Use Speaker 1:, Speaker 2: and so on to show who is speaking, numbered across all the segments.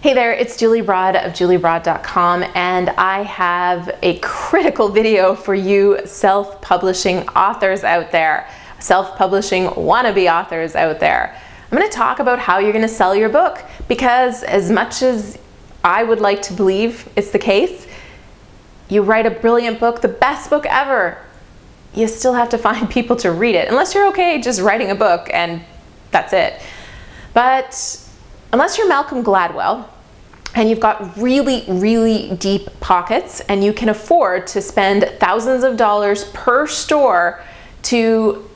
Speaker 1: Hey there, it's Julie Broad of juliebroad.com, and I have a critical video for you self-publishing authors out there, self-publishing wannabe authors out there. I'm going to talk about how you're going to sell your book, because as much as I would like to believe it's the case, you write a brilliant book, the best book ever, you still have to find people to read it, unless you're okay just writing a book and that's it. But unless you're Malcolm Gladwell and you've got really, really deep pockets and you can afford to spend thousands of dollars per store to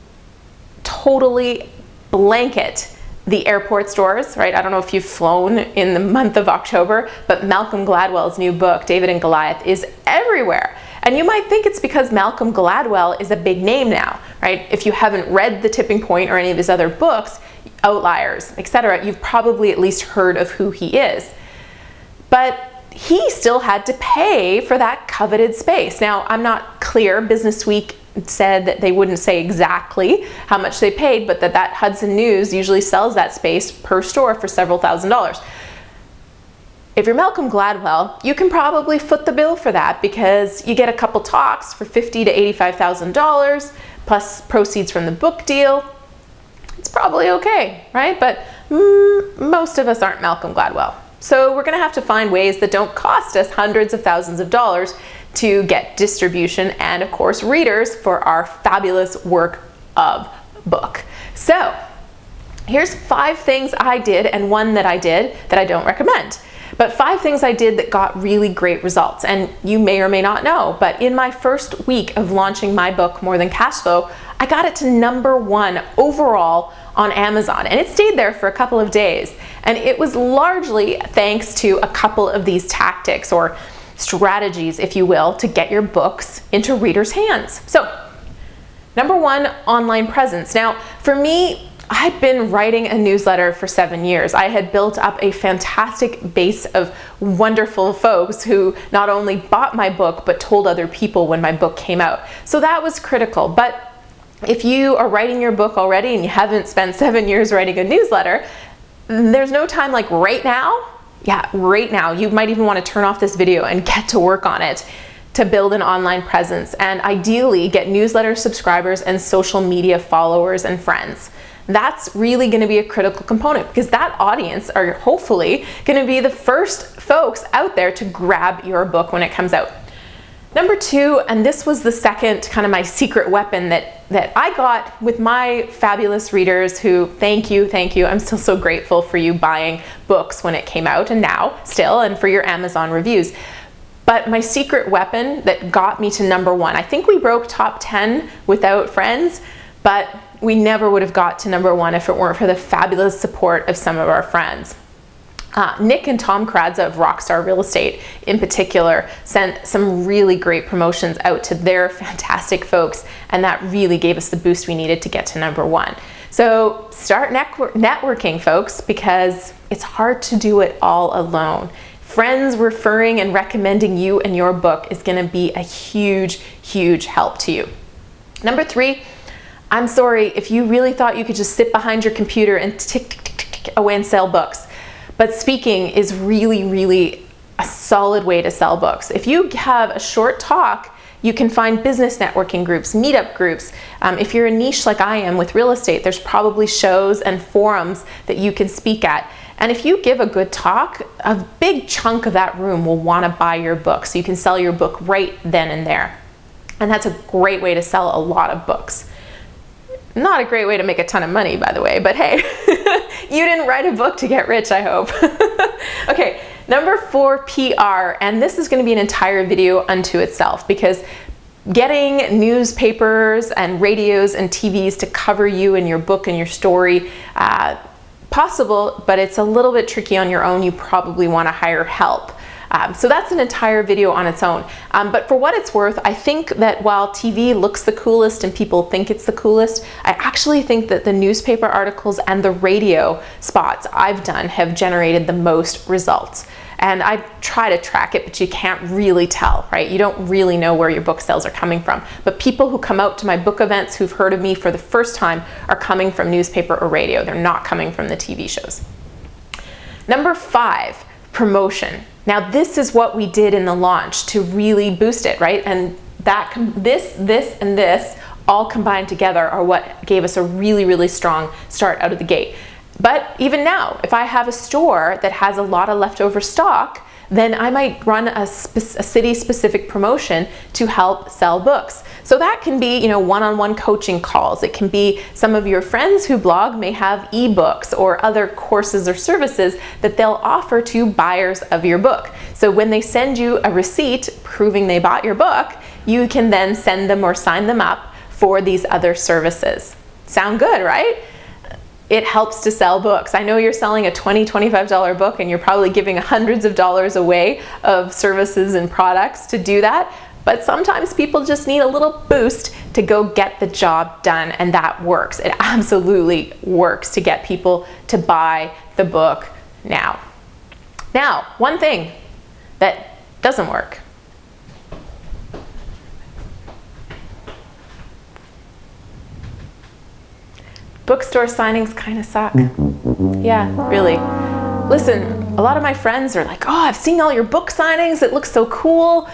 Speaker 1: totally blanket the airport stores, right? I don't know if you've flown in the month of October, but Malcolm Gladwell's new book, David and Goliath, is everywhere. And you might think it's because Malcolm Gladwell is a big name now, right? If you haven't read The Tipping Point or any of his other books, Outliers, etc., you've probably at least heard of who he is. But he still had to pay for that coveted space. Now, I'm not clear. Businessweek said that they wouldn't say exactly how much they paid, but that Hudson News usually sells that space per store for several $1,000s. If you're Malcolm Gladwell, you can probably foot the bill for that, because you get a couple talks for $50,000 to $85,000 plus proceeds from the book deal. It's probably okay, right? But most of us aren't Malcolm Gladwell. So we're going to have to find ways that don't cost us hundreds of thousands of dollars to get distribution and, of course, readers for our fabulous work of book. So here's 5 things I did and one that I did that I don't recommend. But 5 things I did that got really great results. And you may or may not know, but in my first week of launching my book, More Than Cashflow, I got it to #1 overall on Amazon. And it stayed there for a couple of days. And it was largely thanks to a couple of these tactics or strategies, if you will, to get your books into readers' hands. So, #1, online presence. Now, for me, I'd been writing a newsletter for 7 years. I had built up a fantastic base of wonderful folks who not only bought my book, but told other people when my book came out. So that was critical. But if you are writing your book already and you haven't spent 7 years writing a newsletter, there's no time like right now. Yeah, right now. You might even want to turn off this video and get to work on it to build an online presence and ideally get newsletter subscribers and social media followers and friends. That's really going to be a critical component, because that audience are hopefully going to be the first folks out there to grab your book when it comes out. #2, and this was the second kind of my secret weapon that I got with my fabulous readers who, thank you, I'm still so grateful for you buying books when it came out and now still, and for your Amazon reviews. But my secret weapon that got me to #1, I think we broke top 10 without friends, but we never would have got to #1 if it weren't for the fabulous support of some of our friends. Nick and Tom Kradza of Rockstar Real Estate in particular sent some really great promotions out to their fantastic folks, and that really gave us the boost we needed to get to #1. So start networking, folks, because it's hard to do it all alone. Friends referring and recommending you and your book is going to be a huge, huge help to you. #3, I'm sorry if you really thought you could just sit behind your computer and tick away and sell books. But speaking is really, really a solid way to sell books. If you have a short talk, you can find business networking groups, meetup groups. If you're a niche like I am with real estate, there's probably shows and forums that you can speak at. And if you give a good talk, a big chunk of that room will want to buy your book, so you can sell your book right then and there. And that's a great way to sell a lot of books. Not a great way to make a ton of money, by the way, but hey, you didn't write a book to get rich, I hope. Okay, #4, PR, and this is going to be an entire video unto itself, because getting newspapers and radios and TVs to cover you and your book and your story, possible, but it's a little bit tricky on your own. You probably want to hire help. So that's an entire video on its own. But for what it's worth, I think that while TV looks the coolest and people think it's the coolest, I actually think that the newspaper articles and the radio spots I've done have generated the most results. And I try to track it, but you can't really tell, right? You don't really know where your book sales are coming from. But people who come out to my book events who've heard of me for the first time are coming from newspaper or radio. They're not coming from the TV shows. #5, Promotion. Now this is what we did in the launch to really boost it, right? And that this, and this all combined together are what gave us a really, really strong start out of the gate. But even now, if I have a store that has a lot of leftover stock, then I might run a city-specific promotion to help sell books. So that can be, one-on-one coaching calls. It can be some of your friends who blog may have ebooks or other courses or services that they'll offer to buyers of your book. So when they send you a receipt proving they bought your book, you can then send them or sign them up for these other services. Sound good, right? It helps to sell books. I know you're selling a $20, $25 book and you're probably giving hundreds of dollars away of services and products to do that, but sometimes people just need a little boost to go get the job done, and that works. It absolutely works to get people to buy the book now. Now, one thing that doesn't work. Bookstore signings kind of suck. Yeah, really. Listen, a lot of my friends are like, oh, I've seen all your book signings, it looks so cool.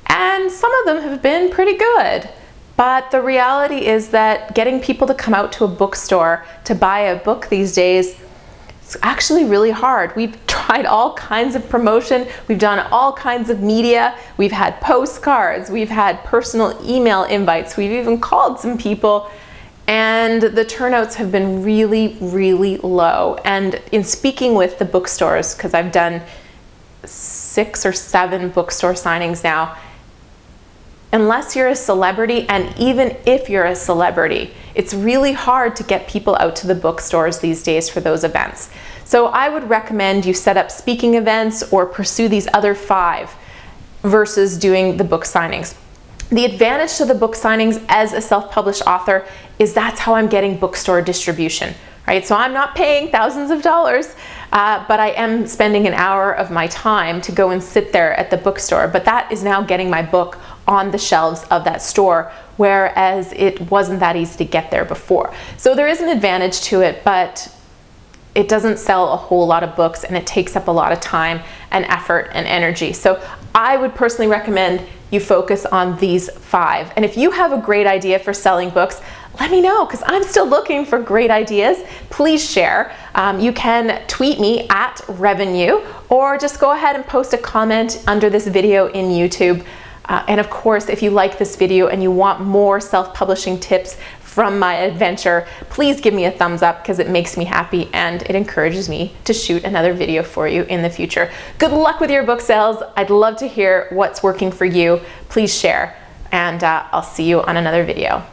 Speaker 1: And some of them have been pretty good. But the reality is that getting people to come out to a bookstore to buy a book these days, it's actually really hard. We've tried all kinds of promotion. We've done all kinds of media. We've had postcards. We've had personal email invites. We've even called some people. And the turnouts have been really, really low. And in speaking with the bookstores, because I've done 6 or 7 bookstore signings now, unless you're a celebrity, and even if you're a celebrity, it's really hard to get people out to the bookstores these days for those events. So I would recommend you set up speaking events or pursue these other 5 versus doing the book signings. The advantage to the book signings as a self-published author is that's how I'm getting bookstore distribution, right? So I'm not paying thousands of dollars, but I am spending an hour of my time to go and sit there at the bookstore. But that is now getting my book on the shelves of that store, whereas it wasn't that easy to get there before. So there is an advantage to it, but it doesn't sell a whole lot of books, and it takes up a lot of time and effort and energy. So I would personally recommend you focus on these 5. And if you have a great idea for selling books, let me know, because I'm still looking for great ideas. Please share. You can tweet me at revenue, or just go ahead and post a comment under this video in YouTube. And of course, if you like this video and you want more self-publishing tips from my adventure, please give me a thumbs up, because it makes me happy and it encourages me to shoot another video for you in the future. Good luck with your book sales. I'd love to hear what's working for you. Please share, and I'll see you on another video.